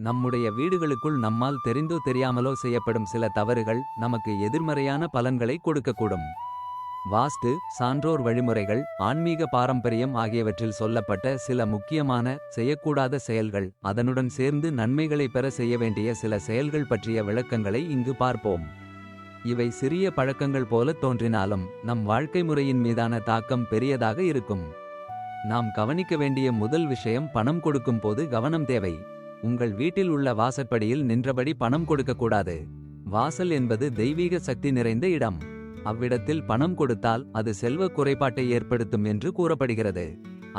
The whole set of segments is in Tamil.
நம்முடைய வீடுகளுக்குள் நம்மால் தெரிந்தோ தெரியாமலோ செய்யப்படும் சில தவறுகள் நமக்கு எதிர்மறையான பலன்களை கொடுக்கக்கூடும். வாஸ்து சான்றோர் வழிமுறைகள் ஆன்மீக பாரம்பரியம் ஆகியவற்றில் சொல்லப்பட்ட சில முக்கியமான செய்யக்கூடாத செயல்கள், அதனுடன் சேர்ந்து நன்மைகளை பெற செய்ய வேண்டிய சில செயல்கள் பற்றிய விளக்கங்களை இங்கு பார்ப்போம். இவை சிறிய பழக்கங்கள் போல தோன்றினாலும் நம் வாழ்க்கை முறையின் மீதான தாக்கம் பெரியதாக இருக்கும். நாம் கவனிக்க வேண்டிய முதல் விஷயம், பணம் கொடுக்கும் போது கவனம் தேவை. உங்கள் வீட்டில் உள்ள வாசற்படியில் நின்றபடி பணம் கொடுக்கக்கூடாது. வாசல் என்பது தெய்வீக சக்தி நிறைந்த இடம். அவ்விடத்தில் பணம் கொடுத்தால் அது செல்வ குறைபாட்டை ஏற்படுத்தும் என்று கூறப்படுகிறது.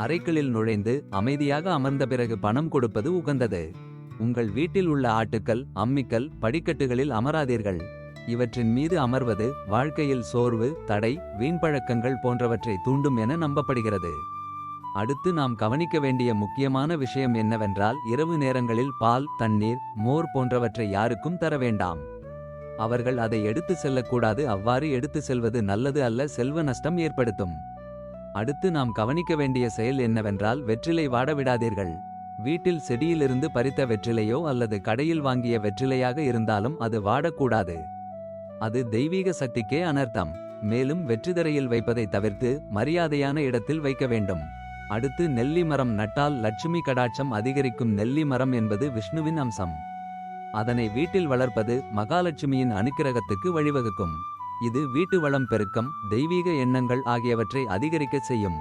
அறைகளில் நுழைந்து அமைதியாக அமர்ந்த பிறகு பணம் கொடுப்பது உகந்தது. உங்கள் வீட்டில் உள்ள ஆட்டுக்கள், அம்மிக்கல், படிக்கட்டுகளில் அமராதீர்கள். இவற்றின் மீது அமர்வது வாழ்க்கையில் சோர்வு, தடை, வீண்பழக்கங்கள் போன்றவற்றை தூண்டும் என நம்பப்படுகிறது. அடுத்து நாம் கவனிக்க வேண்டிய முக்கியமான விஷயம் என்னவென்றால், இரவு நேரங்களில் பால், தண்ணீர், மோர் போன்றவற்றை யாருக்கும் தர வேண்டாம். அவர்கள் அதை எடுத்து செல்லக்கூடாது. அவ்வாறு எடுத்து செல்வது நல்லது அல்ல, செல்வ நஷ்டம் ஏற்படுத்தும். அடுத்து நாம் கவனிக்க வேண்டிய செயல் என்னவென்றால், வெற்றிலை வாட விடாதீர்கள். வீட்டில் செடியிலிருந்து பறித்த வெற்றிலையோ அல்லது கடையில் வாங்கிய வெற்றிலையாக இருந்தாலும் அது வாடக்கூடாது. அது தெய்வீக சக்திக்கே அனர்த்தம். மேலும் வெற்றிதரையில் வைப்பதை தவிர்த்து மரியாதையான இடத்தில் வைக்க வேண்டும். அடுத்து, நெல்லி மரம் நட்டால் லட்சுமி கடாட்சம் அதிகரிக்கும். நெல்லி மரம் என்பது விஷ்ணுவின் அம்சம். அதனை வீட்டில் வளர்ப்பது மகாலட்சுமியின் அனுக்கிரகத்துக்கு வழிவகுக்கும். இது வீட்டு வளம், பெருக்கம், தெய்வீக எண்ணங்கள் ஆகியவற்றை அதிகரிக்கச் செய்யும்.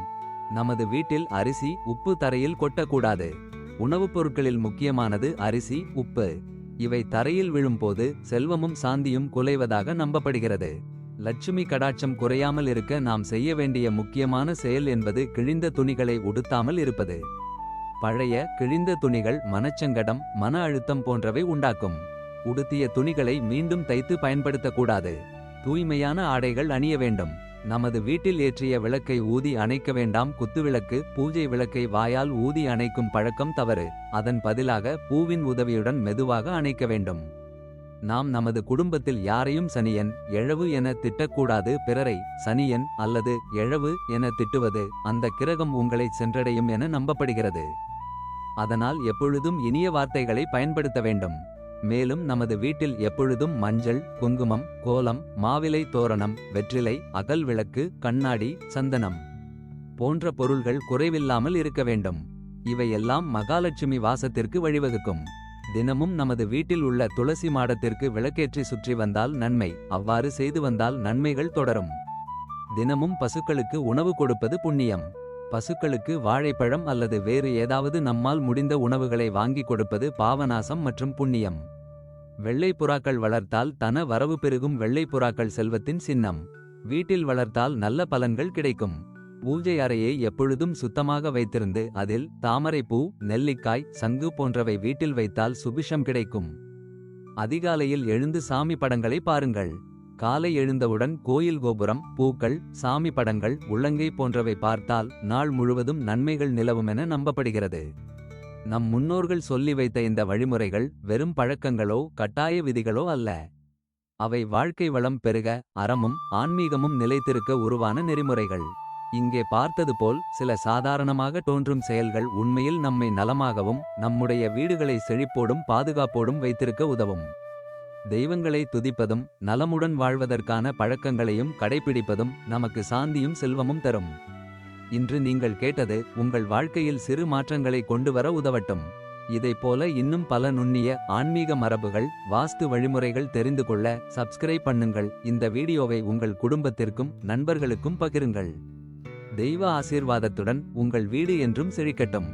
நமது வீட்டில் அரிசி, உப்பு தரையில் கொட்டக்கூடாது. உணவுப் பொருட்களில் முக்கியமானது அரிசி, உப்பு. இவை தரையில் விழும்போது செல்வமும் சாந்தியும் குலைவதாக நம்பப்படுகிறது. லட்சுமி கடாட்சம் குறையாமல் இருக்க நாம் செய்ய வேண்டிய முக்கியமான செயல் என்பது கிழிந்த துணிகளை உடுத்தாமல் இருப்பது. பழைய கிழிந்த துணிகள் மனச்சங்கடம், மன அழுத்தம் போன்றவை உண்டாக்கும். உடுத்திய துணிகளை மீண்டும் தைத்து பயன்படுத்தக்கூடாது. தூய்மையான ஆடைகள் அணிய வேண்டும். நமது வீட்டில் ஏற்றிய விளக்கை ஊதி அணைக்க வேண்டாம். குத்துவிளக்கு, பூஜை விளக்கை வாயால் ஊதி அணைக்கும் பழக்கம் தவறு. அதன் பதிலாக பூவின் உதவியுடன் மெதுவாக அணைக்க வேண்டும். நாம் நமது குடும்பத்தில் யாரையும் சனியன், எழவு என திட்டக்கூடாது. பிறரை சனியன் அல்லது எழவு என திட்டுவது அந்த கிரகம் உங்களை சென்றடையும் என நம்பப்படுகிறது. அதனால் எப்பொழுதும் இனிய வார்த்தைகளை பயன்படுத்த வேண்டும். மேலும் நமது வீட்டில் எப்பொழுதும் மஞ்சள், குங்குமம், கோலம், மாவிலை தோரணம், வெற்றிலை, அகல் விளக்கு, கண்ணாடி, சந்தனம் போன்ற பொருள்கள் குறைவில்லாமல் இருக்க வேண்டும். இவையெல்லாம் மகாலட்சுமி வாசத்திற்கு வழிவகுக்கும். தினமும் நமது வீட்டில் உள்ள துளசி மாடத்திற்கு விளக்கேற்றி சுற்றி வந்தால் நன்மை. அவ்வாறு செய்து வந்தால் நன்மைகள் தொடரும். தினமும் பசுக்களுக்கு உணவு கொடுப்பது புண்ணியம். பசுக்களுக்கு வாழைப்பழம் அல்லது வேறு ஏதாவது நம்மால் முடிந்த உணவுகளை வாங்கி கொடுப்பது பாவநாசம் மற்றும் புண்ணியம். வெள்ளை புறாக்கள் வளர்த்தால் தன வரவு பெருகும். வெள்ளை புறாக்கள் செல்வத்தின் சின்னம். வீட்டில் வளர்த்தால் நல்ல பலன்கள் கிடைக்கும். பூஜை அறையை எப்பொழுதும் சுத்தமாக வைத்திருந்து அதில் தாமரைப்பூ, நெல்லிக்காய், சங்கு போன்றவை வீட்டில் வைத்தால் சுபிஷம் கிடைக்கும். அதிகாலையில் எழுந்து சாமி படங்களை பாருங்கள். காலை எழுந்தவுடன் கோயில் கோபுரம், பூக்கள், சாமி படங்கள், உள்ளங்கை போன்றவை பார்த்தால் நாள் முழுவதும் நன்மைகள் நிலவுமென நம்பப்படுகிறது. நம் முன்னோர்கள் சொல்லி வைத்த இந்த வழிமுறைகள் வெறும் பழக்கங்களோ கட்டாய விதிகளோ அல்ல. அவை வாழ்க்கை வளம் பெருக, அறமும் ஆன்மீகமும் நிலைத்திருக்க உருவான நெறிமுறைகள். இங்கே பார்த்தது போல் சில சாதாரணமாக தோன்றும் செயல்கள் உண்மையில் நம்மை நலமாகவும் நம்முடைய வீடுகளை செழிப்போடும் பாதுகாப்போடும் வைத்திருக்க உதவும். தெய்வங்களை துதிப்பதும் நலமுடன் வாழ்வதற்கான பழக்கங்களையும் கடைபிடிப்பதும் நமக்கு சாந்தியும் செல்வமும் தரும். இன்று நீங்கள் கேட்டது உங்கள் வாழ்க்கையில் சிறு மாற்றங்களை கொண்டு வர உதவட்டும். இதைப்போல இன்னும் பல நுண்ணிய ஆன்மீக மரபுகள், வாஸ்து வழிமுறைகள் தெரிந்து கொள்ள சப்ஸ்கிரைப் பண்ணுங்கள். இந்த வீடியோவை உங்கள் குடும்பத்திற்கும் நண்பர்களுக்கும் பகிருங்கள். தெய்வ ஆசீர்வாதத்துடன் உங்கள் வீடு என்றும் செழிக்கட்டும்.